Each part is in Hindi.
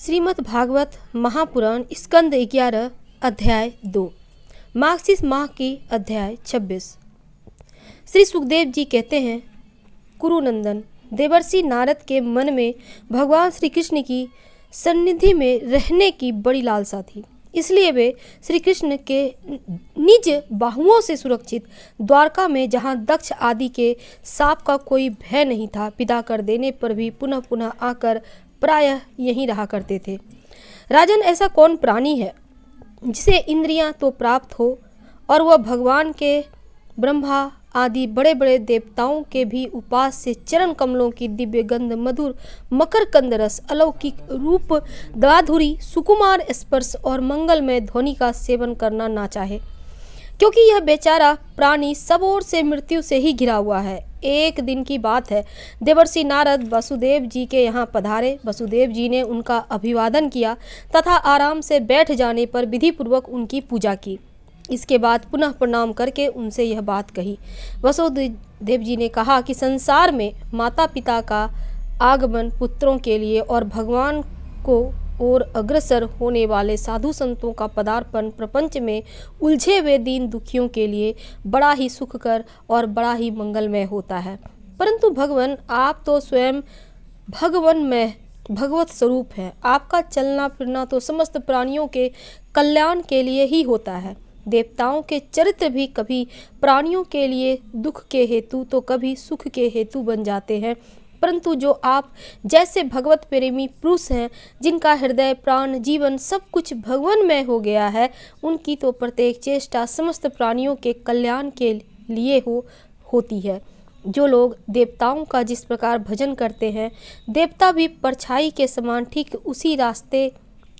श्रीमद् भागवत महापुराण स्कंद 11 अध्याय 2 मार्गशीर्ष माह की अध्याय 26। श्री सुखदेव जी कहते हैं, कुरुनंदन, देवर्षि नारद के मन में भगवान श्री कृष्ण की सन्निधि में रहने की बड़ी लालसा थी। इसलिए वे श्री कृष्ण के निज बाहुओं से सुरक्षित द्वारका में, जहाँ दक्ष आदि के सांप का कोई भय नहीं था, विदा कर देने पर भी पुनः पुनः आकर प्रायः यहीं रहा करते थे। राजन, ऐसा कौन प्राणी है जिसे इंद्रियां तो प्राप्त हो और वह भगवान के, ब्रह्मा आदि बड़े बड़े देवताओं के भी उपास से चरण कमलों की दिव्य गंध, मधुर मकर कंद रस, अलौकिक रूप, दाधुरी, सुकुमार स्पर्श और मंगलमय ध्वनि का सेवन करना ना चाहे, क्योंकि यह बेचारा प्राणी सब ओर से मृत्यु से ही घिरा हुआ है। एक दिन की बात है, देवर्षि नारद वसुदेव जी के यहाँ पधारे। वसुदेव जी ने उनका अभिवादन किया तथा आराम से बैठ जाने पर विधि पूर्वक उनकी पूजा की। इसके बाद पुनः प्रणाम करके उनसे यह बात कही। वसुदेव जी ने कहा कि संसार में माता पिता का आगमन, पुत्रों के लिए और भगवान को और अग्रसर होने वाले साधु संतों का पदार्पण प्रपंच में उलझे हुए दीन दुखियों के लिए बड़ा ही सुखकर और बड़ा ही मंगलमय होता है। परंतु भगवान, आप तो स्वयं भगवानमय भगवत स्वरूप है। आपका चलना फिरना तो समस्त प्राणियों के कल्याण के लिए ही होता है। देवताओं के चरित्र भी कभी प्राणियों के लिए दुख के हेतु तो कभी सुख के हेतु बन जाते हैं, परंतु जो आप जैसे भगवत प्रेमी पुरुष हैं, जिनका हृदय, प्राण, जीवन सब कुछ भगवानमय हो गया है, उनकी तो प्रत्येक चेष्टा समस्त प्राणियों के कल्याण के लिए होती है। जो लोग देवताओं का जिस प्रकार भजन करते हैं, देवता भी परछाई के समान ठीक उसी रास्ते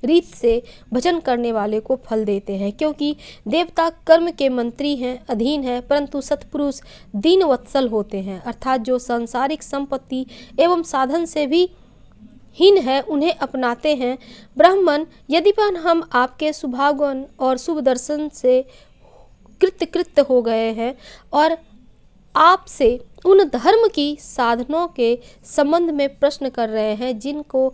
रीत से भजन करने वाले को फल देते हैं, क्योंकि देवता कर्म के मंत्री हैं, अधीन हैं, परंतु सत्पुरुष दीन वत्सल होते हैं, अर्थात जो सांसारिक संपत्ति एवं साधन से भी हीन है, उन्हें अपनाते हैं। ब्राह्मण, यदि हम आपके शुभागमन और शुभ दर्शन से कृतकृत हो गए हैं और आपसे उन धर्म की साधनों के संबंध में प्रश्न कर रहे हैं जिनको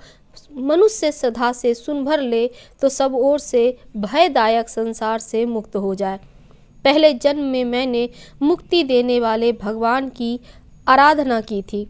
मनुष्य सदा से सुन भर ले, तो सब ओर से भयदायक संसार से मुक्त हो जाए। पहले जन्म में मैंने मुक्ति देने वाले भगवान की आराधना की थी,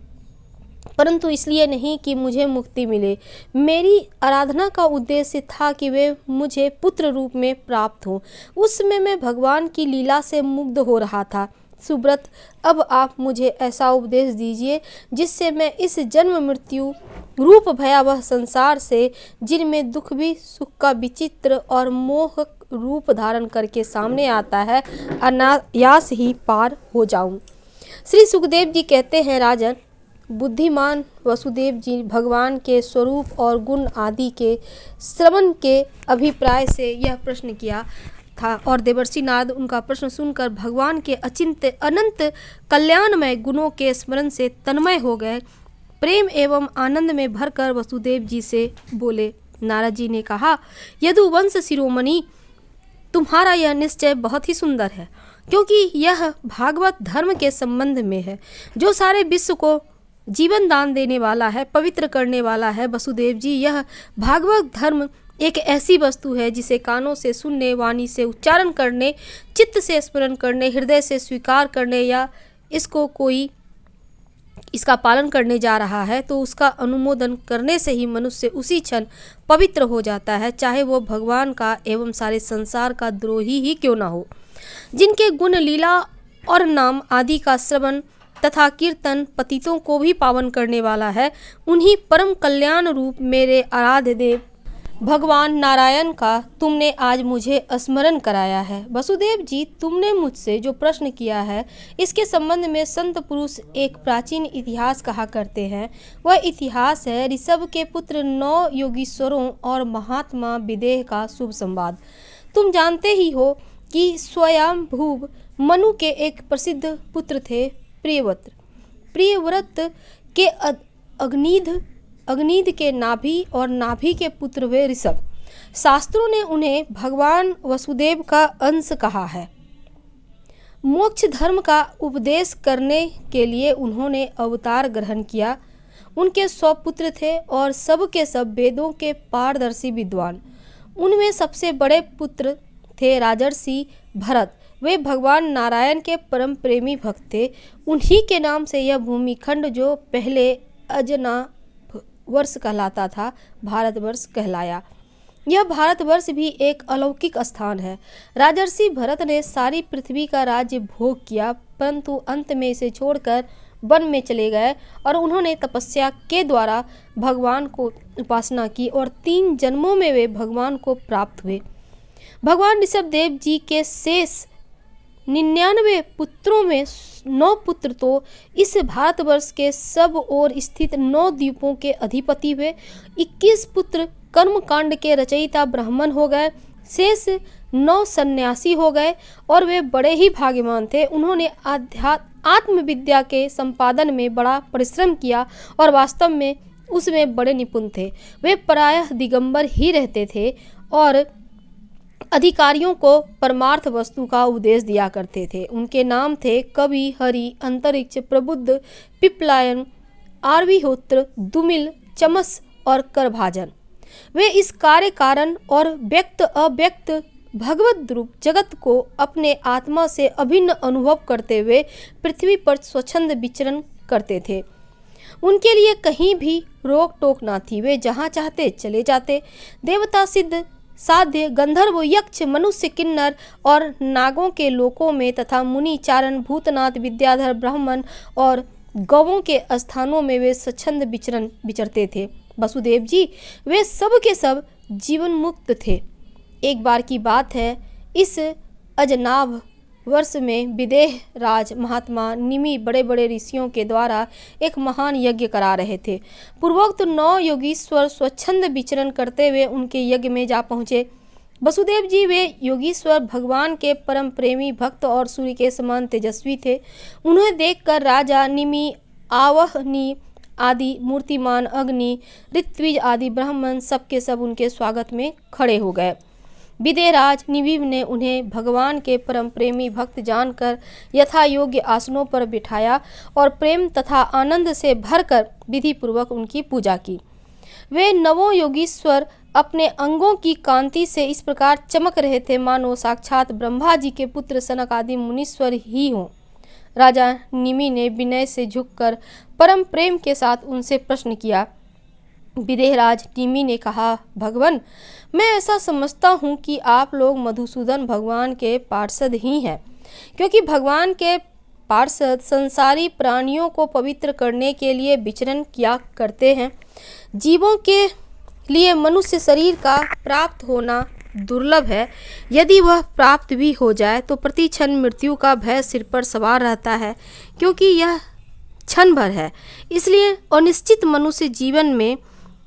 परंतु इसलिए नहीं कि मुझे मुक्ति मिले। मेरी आराधना का उद्देश्य था कि वे मुझे पुत्र रूप में प्राप्त हों। उस समय मैं भगवान की लीला से मुग्ध हो रहा था। सुब्रत, अब आप मुझे ऐसा उपदेश दीजिए जिससे मैं इस जन्म मृत्यु रूप भयावह संसार से, जिनमें दुख भी सुख का विचित्र और मोहक रूप धारण करके सामने आता है, अनायास ही पार हो जाऊं। श्री सुखदेव जी कहते हैं, राजन, बुद्धिमान वसुदेव जी भगवान के स्वरूप और गुण आदि के श्रवण के अभिप्राय से यह प्रश्न किया था, और देवर्षि नारद उनका प्रश्न सुनकर भगवान के अचिंत्य अनंत कल्याणमय गुणों के स्मरण से तन्मय हो गए। प्रेम एवं आनंद में भरकर वसुदेव जी से बोले। नारद जी ने कहा, यदुवंश शिरोमणि, तुम्हारा यह निश्चय बहुत ही सुंदर है, क्योंकि यह भागवत धर्म के संबंध में है, जो सारे विश्व को जीवन दान देने वाला है, पवित्र करने वाला है। वसुदेव जी, यह भागवत धर्म एक ऐसी वस्तु है जिसे कानों से सुनने, वाणी से उच्चारण करने, चित्त से स्मरण करने, हृदय से स्वीकार करने या इसका पालन करने जा रहा है, तो उसका अनुमोदन करने से ही मनुष्य उसी क्षण पवित्र हो जाता है, चाहे वो भगवान का एवं सारे संसार का द्रोही ही क्यों ना हो। जिनके गुण, लीला और नाम आदि का श्रवण तथा कीर्तन पतितों को भी पावन करने वाला है, उन्हीं परम कल्याण रूप मेरे आराध्य देव भगवान नारायण का तुमने आज मुझे स्मरण कराया है। वसुदेव जी, तुमने मुझसे जो प्रश्न किया है, इसके संबंध में संत पुरुष एक प्राचीन इतिहास कहा करते हैं। वह इतिहास है ऋषभ के पुत्र 9 योगीश्वरों और महात्मा विदेह का शुभ संवाद। तुम जानते ही हो कि स्वयंभुव मनु के एक प्रसिद्ध पुत्र थे, प्रियव्रत। प्रियव्रत के अग्निध के नाभि और नाभि के पुत्र वे ऋषभ। शास्त्रों ने उन्हें भगवान वसुदेव का अंश कहा है। मोक्ष धर्म का उपदेश करने के लिए उन्होंने अवतार ग्रहण किया। उनके 100 पुत्र थे और सब के सब वेदों के पारदर्शी विद्वान। उनमें सबसे बड़े पुत्र थे राजर्षि भरत। वे भगवान नारायण के परम प्रेमी भक्त थे। उन्हीं के नाम से यह भूमिखंड जो पहले अजनाभ वर्ष कहलाता था, भारतवर्ष कहलाया। यह भारतवर्ष भी एक अलौकिक स्थान है। राजर्षि भरत ने सारी पृथ्वी का राज्य भोग किया, परंतु अंत में इसे छोड़कर वन में चले गए और उन्होंने तपस्या के द्वारा भगवान को उपासना की और 3 जन्मों में वे भगवान को प्राप्त हुए। भगवान ऋषभदेव जी के शेष 99 पुत्रों में 9 पुत्र तो इस भारतवर्ष के सब ओर स्थित 9 द्वीपों के अधिपति हुए। 21 पुत्र कर्मकांड के रचयिता ब्राह्मण हो गए। शेष 9 सन्यासी हो गए और वे बड़े ही भाग्यवान थे। उन्होंने आत्मविद्या के संपादन में बड़ा परिश्रम किया और वास्तव में उसमें बड़े निपुण थे। वे प्रायः दिगंबर ही रहते थे और अधिकारियों को परमार्थ वस्तु का उपदेश दिया करते थे। उनके नाम थे कवि, हरि, अंतरिक्ष, प्रबुद्ध, पिप्पलायन, आर्विहोत्र, दुमिल, चमस और करभाजन। वे इस कार्य कारण और व्यक्त अव्यक्त भगवत रूप जगत को अपने आत्मा से अभिन्न अनुभव करते हुए पृथ्वी पर स्वच्छंद विचरण करते थे। उनके लिए कहीं भी रोक टोक ना थी। वे जहाँ चाहते चले जाते। देवता, सिद्ध, साध्य, गंधर्व, यक्ष, मनुष्य, किन्नर और नागों के लोकों में तथा मुनि, चारण, भूतनाथ, विद्याधर, ब्राह्मण और गौों के स्थानों में वे स्वच्छंद विचरते थे। वसुदेव जी वे सब के सब जीवन मुक्त थे। एक बार की बात है, इस अजनाभ वर्ष में विदेह राज महात्मा निमि बड़े बड़े ऋषियों के द्वारा एक महान यज्ञ करा रहे थे। पूर्वोक्त 9 योगीश्वर स्वच्छंद विचरण करते हुए उनके यज्ञ में जा पहुँचे। वसुदेव जी वे योगीश्वर भगवान के परम प्रेमी भक्त और सूर्य के समान तेजस्वी थे। उन्हें देखकर राजा निमि, आवहनी आदि मूर्तिमान अग्नि, ऋत्विज आदि ब्राह्मण सबके सब उनके स्वागत में खड़े हो गए। विदेहराज निमि ने उन्हें भगवान के परम प्रेमी भक्त जानकर यथा योग्य आसनों पर बिठाया और प्रेम तथा आनंद से भरकर विधि पूर्वक उनकी पूजा की। वे 9 योगीश्वर अपने अंगों की कांति से इस प्रकार चमक रहे थे मानो साक्षात ब्रह्मा जी के पुत्र सनक आदि मुनीश्वर ही हों। राजा निमि ने विनय से झुककर परम प्रेम के साथ उनसे प्रश्न किया। विदेहराज निमि ने कहा, भगवान, मैं ऐसा समझता हूँ कि आप लोग मधुसूदन भगवान के पार्षद ही हैं, क्योंकि भगवान के पार्षद संसारी प्राणियों को पवित्र करने के लिए विचरण किया करते हैं। जीवों के लिए मनुष्य शरीर का प्राप्त होना दुर्लभ है। यदि वह प्राप्त भी हो जाए तो प्रति क्षण मृत्यु का भय सिर पर सवार रहता है, क्योंकि यह क्षण भर है। इसलिए अनिश्चित मनुष्य जीवन में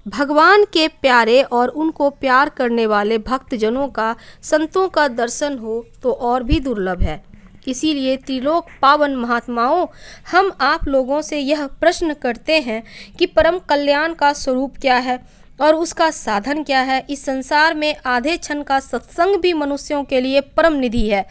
भगवान के प्यारे और उनको प्यार करने वाले भक्तजनों का, संतों का दर्शन हो तो और भी दुर्लभ है। इसीलिए त्रिलोक पावन महात्माओं, हम आप लोगों से यह प्रश्न करते हैं कि परम कल्याण का स्वरूप क्या है और उसका साधन क्या है। इस संसार में आधे क्षण का सत्संग भी मनुष्यों के लिए परम निधि है।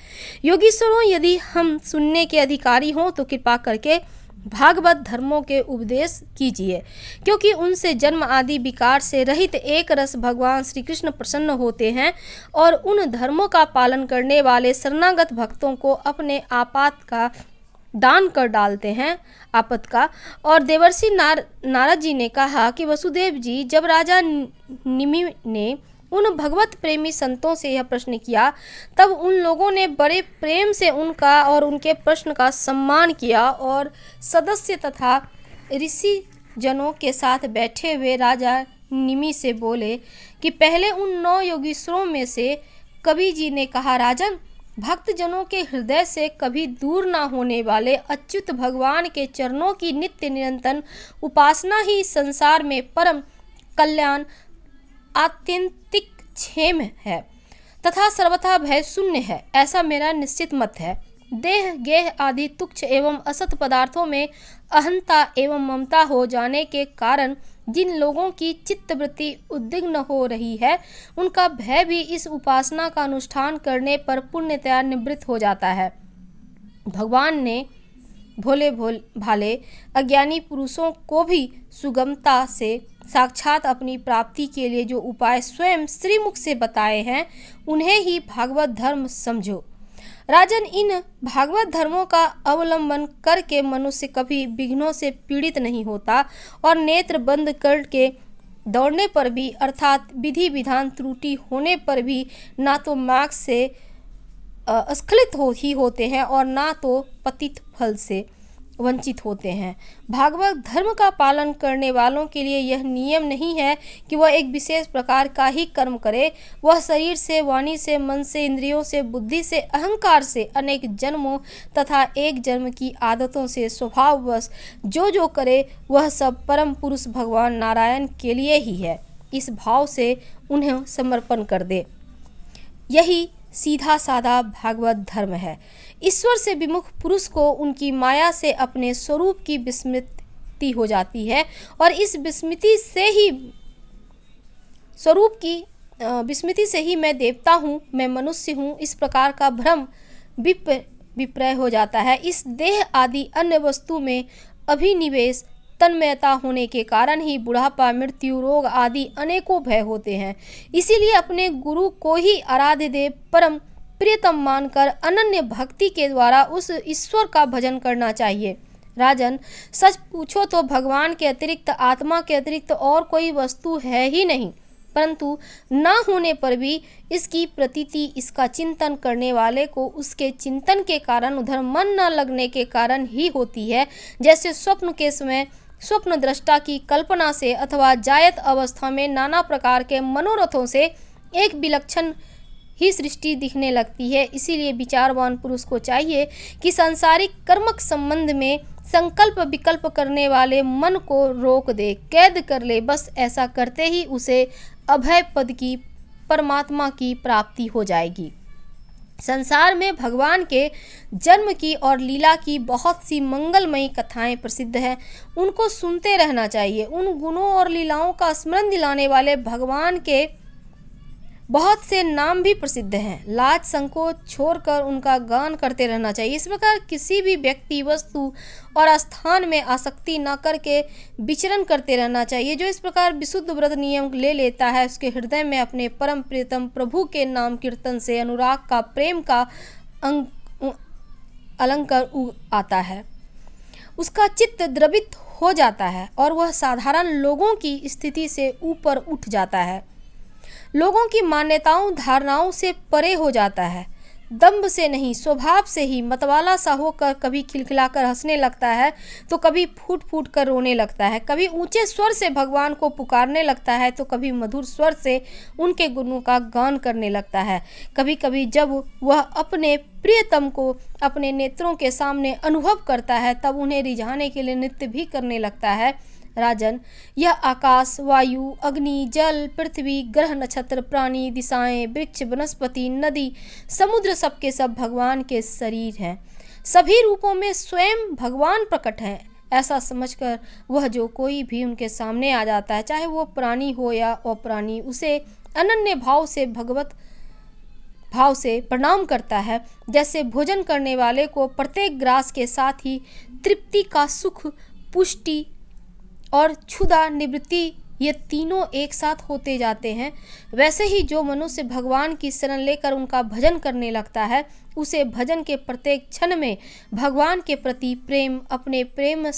योगीश्वरों, यदि हम सुनने के अधिकारी हों तो कृपा करके भागवत धर्मों के उपदेश कीजिए, क्योंकि उनसे जन्म आदि विकार से रहित एक रस भगवान श्री कृष्ण प्रसन्न होते हैं और उन धर्मों का पालन करने वाले शरणागत भक्तों को अपने आपात का दान कर डालते हैं, आपत का। और देवर्षि नारद जी ने कहा कि वसुदेव जी, जब राजा निमि ने उन भगवत प्रेमी संतों से यह प्रश्न किया, तब उन लोगों ने बड़े प्रेम से उनका और उनके प्रश्न का सम्मान किया और सदस्य तथा ऋषि जनों के साथ बैठे हुए राजा निमि से बोले कि पहले उन 9 योगीश्वरों में से कवि जी ने कहा, राजन, भक्तजनों के हृदय से कभी दूर ना होने वाले अच्युत भगवान के चरणों की नित्य निरंतर उपासना ही संसार में परम कल्याण, आत्यंतिक क्षेम है तथा सर्वथा भय शून्य है। ऐसा मेरा निश्चित मत है। देह, गेह आदि तुच्छ एवं असत पदार्थों में अहंता एवं ममता हो जाने के कारण जिन लोगों की चित्तवृत्ति उद्विग्न हो रही है, उनका भय भी इस उपासना का अनुष्ठान करने पर पूर्णतया निवृत्त हो जाता है। भगवान ने भोले भाले अज्ञानी पुरुषों को भी सुगमता से साक्षात अपनी प्राप्ति के लिए जो उपाय स्वयं श्रीमुख से बताए हैं उन्हें ही भागवत धर्म समझो। राजन, इन भागवत धर्मों का अवलंबन करके मनुष्य कभी विघ्नों से पीड़ित नहीं होता और नेत्र बंद करके दौड़ने पर भी अर्थात विधि विधान त्रुटि होने पर भी ना तो मार्ग से स्खलित होते हैं और ना तो पतित फल से वंचित होते हैं। भागवत धर्म का पालन करने वालों के लिए यह नियम नहीं है कि वह एक विशेष प्रकार का ही कर्म करे। वह शरीर से, वाणी से, मन से, इंद्रियों से, बुद्धि से, अहंकार से, अनेक जन्मों तथा एक जन्म की आदतों से स्वभाववश जो जो करे वह सब परम पुरुष भगवान नारायण के लिए ही है। इस भाव से उन्हें समर्पण कर दे। यही सीधा साधा भागवत धर्म है। ईश्वर से विमुख पुरुष को उनकी माया से अपने स्वरूप की विस्मृति हो जाती है और इस विस्मृति से ही मैं देवता हूँ, मैं मनुष्य हूँ, इस प्रकार का भ्रम विपर्य हो जाता है। इस देह आदि अन्य वस्तु में अभिनिवेश तन्मयता होने के कारण ही बुढ़ापा, मृत्यु, रोग आदि अनेकों भय होते हैं। इसीलिए अपने गुरु को ही आराध्य देव परम प्रियतम मानकर अनन्य भक्ति के द्वारा उस ईश्वर का भजन करना चाहिए। राजन, सच पूछो तो भगवान के अतिरिक्त, आत्मा के अतिरिक्त और कोई वस्तु है ही नहीं, परंतु न होने पर भी इसकी प्रतीति, इसका चिंतन करने वाले को उसके चिंतन के कारण, उधर मन न लगने के कारण ही होती है। जैसे स्वप्न के समय स्वप्न दृष्टा की कल्पना से अथवा जायत अवस्था में नाना प्रकार के मनोरथों से एक विलक्षण ही सृष्टि दिखने लगती है। इसीलिए विचारवान पुरुष को चाहिए कि सांसारिक कर्मक संबंध में संकल्प विकल्प करने वाले मन को रोक दे, कैद कर ले। बस ऐसा करते ही उसे अभय पद की, परमात्मा की प्राप्ति हो जाएगी। संसार में भगवान के जन्म की और लीला की बहुत सी मंगलमयी कथाएं प्रसिद्ध हैं, उनको सुनते रहना चाहिए। उन गुणों और लीलाओं का स्मरण दिलाने वाले भगवान के बहुत से नाम भी प्रसिद्ध हैं। लाज संकोच छोड़कर उनका गान करते रहना चाहिए। इस प्रकार किसी भी व्यक्ति, वस्तु और स्थान में आसक्ति न करके विचरण करते रहना चाहिए। जो इस प्रकार विशुद्ध व्रत नियम ले लेता है, उसके हृदय में अपने परम प्रियतम प्रभु के नाम कीर्तन से अनुराग का, प्रेम का अलंकार आता है। उसका चित्त द्रवित हो जाता है और वह साधारण लोगों की स्थिति से ऊपर उठ जाता है, लोगों की मान्यताओं धारणाओं से परे हो जाता है। दंभ से नहीं, स्वभाव से ही मतवाला सा होकर कभी खिलखिलाकर हंसने लगता है तो कभी फूट फूट कर रोने लगता है। कभी ऊंचे स्वर से भगवान को पुकारने लगता है तो कभी मधुर स्वर से उनके गुणों का गान करने लगता है। कभी कभी जब वह अपने प्रियतम को अपने नेत्रों के सामने अनुभव करता है तब उन्हें रिझाने के लिए नृत्य भी करने लगता है। राजन, यह आकाश, वायु, अग्नि, जल, पृथ्वी, ग्रह, नक्षत्र, प्राणी, दिशाएं, वृक्ष, वनस्पति, नदी, समुद्र सबके सब भगवान के शरीर हैं। सभी रूपों में स्वयं भगवान प्रकट हैं। ऐसा समझकर वह जो कोई भी उनके सामने आ जाता है, चाहे वो प्राणी हो या अप्राणी, उसे अनन्य भाव से भगवत भाव से प्रणाम करता है। जैसे भोजन करने वाले को प्रत्येक ग्रास के साथ ही तृप्ति का सुख, पुष्टि और क्षुधा निवृत्ति, ये तीनों एक साथ होते जाते हैं, वैसे ही जो मनुष्य भगवान की शरण लेकर उनका भजन करने लगता है, उसे भजन के प्रत्येक क्षण में भगवान के प्रति प्रेम, अपने प्रेम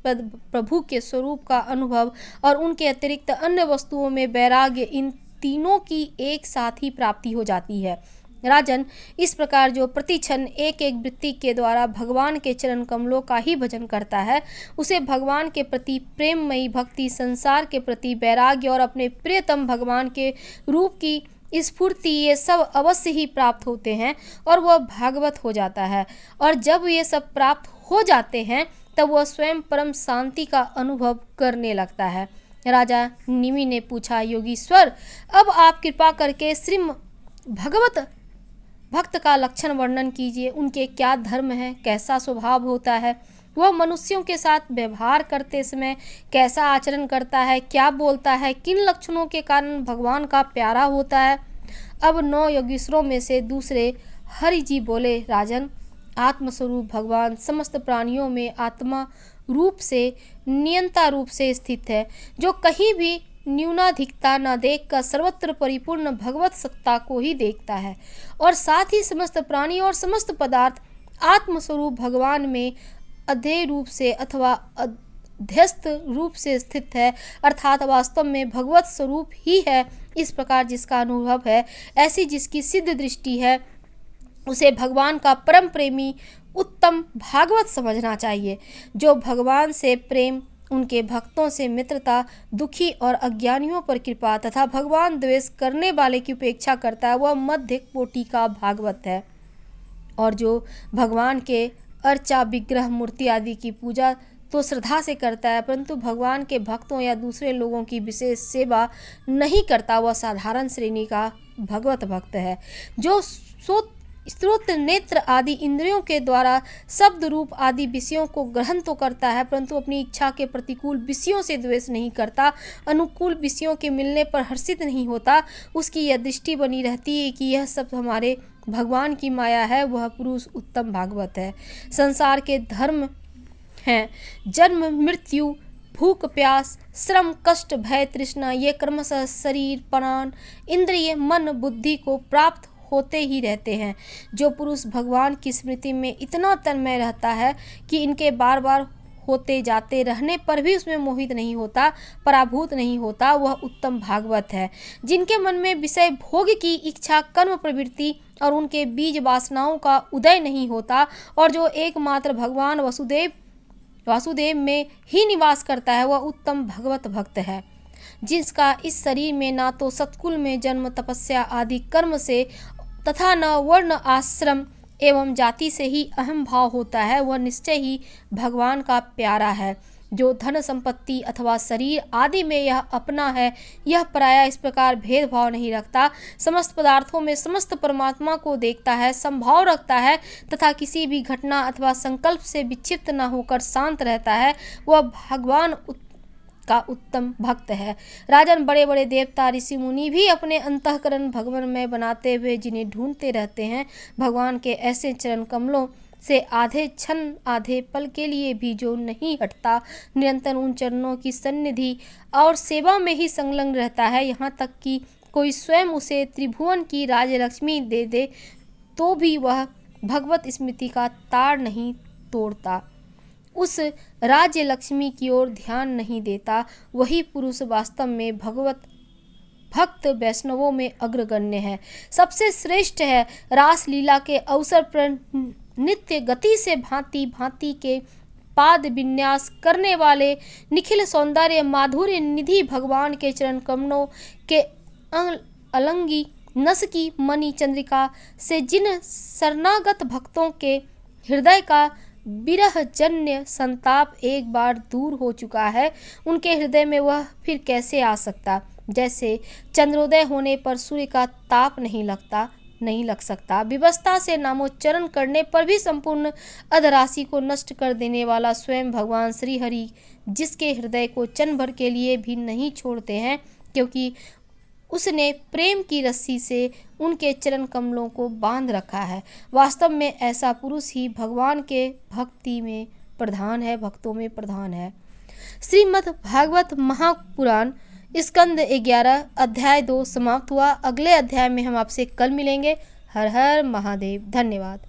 प्रभु के स्वरूप का अनुभव और उनके अतिरिक्त अन्य वस्तुओं में वैराग्य, इन तीनों की एक साथ ही प्राप्ति हो जाती है। राजन, इस प्रकार जो प्रतिक्षण एक एक वृत्ति के द्वारा भगवान के चरण कमलों का ही भजन करता है, उसे भगवान के प्रति प्रेममयी भक्ति, संसार के प्रति वैराग्य और अपने प्रियतम भगवान के रूप की स्फूर्ति, ये सब अवश्य ही प्राप्त होते हैं और वह भागवत हो जाता है। और जब ये सब प्राप्त हो जाते हैं तब वह स्वयं परम शांति का अनुभव करने लगता है। राजा निमि ने पूछा, योगीश्वर, अब आप कृपा करके श्री भगवत भक्त का लक्षण वर्णन कीजिए। उनके क्या धर्म है, कैसा स्वभाव होता है, वह मनुष्यों के साथ व्यवहार करते समय कैसा आचरण करता है, क्या बोलता है, किन लक्षणों के कारण भगवान का प्यारा होता है। अब 9 योगीश्वरों में से दूसरे हरि जी बोले, राजन, आत्मस्वरूप भगवान समस्त प्राणियों में आत्मा रूप से नियंता रूप से स्थित है, जो कहीं भी न्यूनाधिकता न देखकर सर्वत्र परिपूर्ण भगवत सत्ता को ही देखता है, और साथ ही समस्त प्राणी और समस्त पदार्थ आत्मस्वरूप भगवान में अध्यय रूप से अथवा अध्यस्त रूप से स्थित है, अर्थात वास्तव में भगवत स्वरूप ही है। इस प्रकार जिसका अनुभव है, ऐसी जिसकी सिद्ध दृष्टि है, उसे भगवान का परम प्रेमी उत्तम भागवत समझना चाहिए। जो भगवान से प्रेम, उनके भक्तों से मित्रता, दुखी और अज्ञानियों पर कृपा तथा भगवान द्वेष करने वाले की उपेक्षा करता है, वह मध्य कोटि का भागवत है। और जो भगवान के अर्चा, विग्रह, मूर्ति आदि की पूजा तो श्रद्धा से करता है, परंतु भगवान के भक्तों या दूसरे लोगों की विशेष सेवा नहीं करता, वह साधारण श्रेणी का भगवत भक्त है। जो स्रोत, नेत्र आदि इंद्रियों के द्वारा शब्द, रूप आदि विषयों को ग्रहण तो करता है, परंतु अपनी इच्छा के प्रतिकूल विषयों से द्वेष नहीं करता, अनुकूल विषयों के मिलने पर हर्षित नहीं होता, उसकी यह दृष्टि बनी रहती है कि यह सब हमारे भगवान की माया है, वह पुरुष उत्तम भागवत है। संसार के धर्म हैं जन्म, मृत्यु, भूख, प्यास, श्रम, कष्ट, भय, तृष्णा, ये क्रमशः शरीर, प्राण, इंद्रिय, मन, बुद्धि को प्राप्त होते ही रहते हैं। जो पुरुष भगवान की स्मृति में इतना तन्मय रहता है कि इनके बार बार होते जाते रहने पर भी उसमें मोहित नहीं होता, पराभूत नहीं होता, वह उत्तम भागवत है। जिनके मन में विषय भोग की इच्छा, कर्म प्रवृत्ति और उनके बीज वासनाओं का उदय नहीं होता, और जो एकमात्र भगवान वासुदेव में ही निवास करता है, वह उत्तम भगवत भक्त है। जिसका इस शरीर में ना तो सत्कुल में जन्म, तपस्या आदि कर्म से तथा न वर्ण, आश्रम एवं जाति से ही अहम भाव होता है, वह निश्चय ही भगवान का प्यारा है। जो धन, संपत्ति अथवा शरीर आदि में यह अपना है, यह पराया, इस प्रकार भेदभाव नहीं रखता, समस्त पदार्थों में समस्त परमात्मा को देखता है, संभाव रखता है तथा किसी भी घटना अथवा संकल्प से विक्षिप्त न होकर शांत रहता है, वह भगवान का उत्तम भक्त है। राजन, बड़े बड़े देवता, ऋषि मुनि भी अपने अंतःकरण भगवानमय बनाते हुए जिन्हें ढूंढते रहते हैं, भगवान के ऐसे चरण कमलों से आधे क्षण, आधे पल के लिए भी जो नहीं हटता, निरंतर उन चरणों की सन्निधि और सेवा में ही संलग्न रहता है, यहाँ तक कि कोई स्वयं उसे त्रिभुवन की राजलक्ष्मी दे दे तो भी वह भगवत स्मृति का तार नहीं तोड़ता, उस राज्य लक्ष्मी की ओर ध्यान नहीं देता। वही पुरुष वास्तव में भगवत भक्त वैष्णवों में अग्रगण्य है, सबसे श्रेष्ठ है। रास लीला के अवसर पर नित्य गति से भांति भांति के पाद विन्यास करने वाले निखिल सौंदर्य माधुर्य निधि भगवान के चरण कमलों के अलंगी नस की मणि चंद्रिका से जिन शरणागत भक्तों के हृदय का विरह जन्य संताप एक बार दूर हो चुका है, उनके हृदय में वह फिर कैसे आ सकता। जैसे चंद्रोदय होने पर सूर्य का ताप नहीं लग सकता, विवशता से नामोच्चारण करने पर भी संपूर्ण अधराशि को नष्ट कर देने वाला स्वयं भगवान श्री हरि, जिसके हृदय को क्षण भर के लिए भी नहीं छोड़ते हैं, क्योंकि उसने प्रेम की रस्सी से उनके चरण कमलों को बांध रखा है। वास्तव में ऐसा पुरुष ही भगवान के भक्ति में प्रधान है, भक्तों में प्रधान है। श्रीमद् भागवत महापुराण स्कंद 11 अध्याय 2 समाप्त हुआ। अगले अध्याय में हम आपसे कल मिलेंगे। हर हर महादेव। धन्यवाद।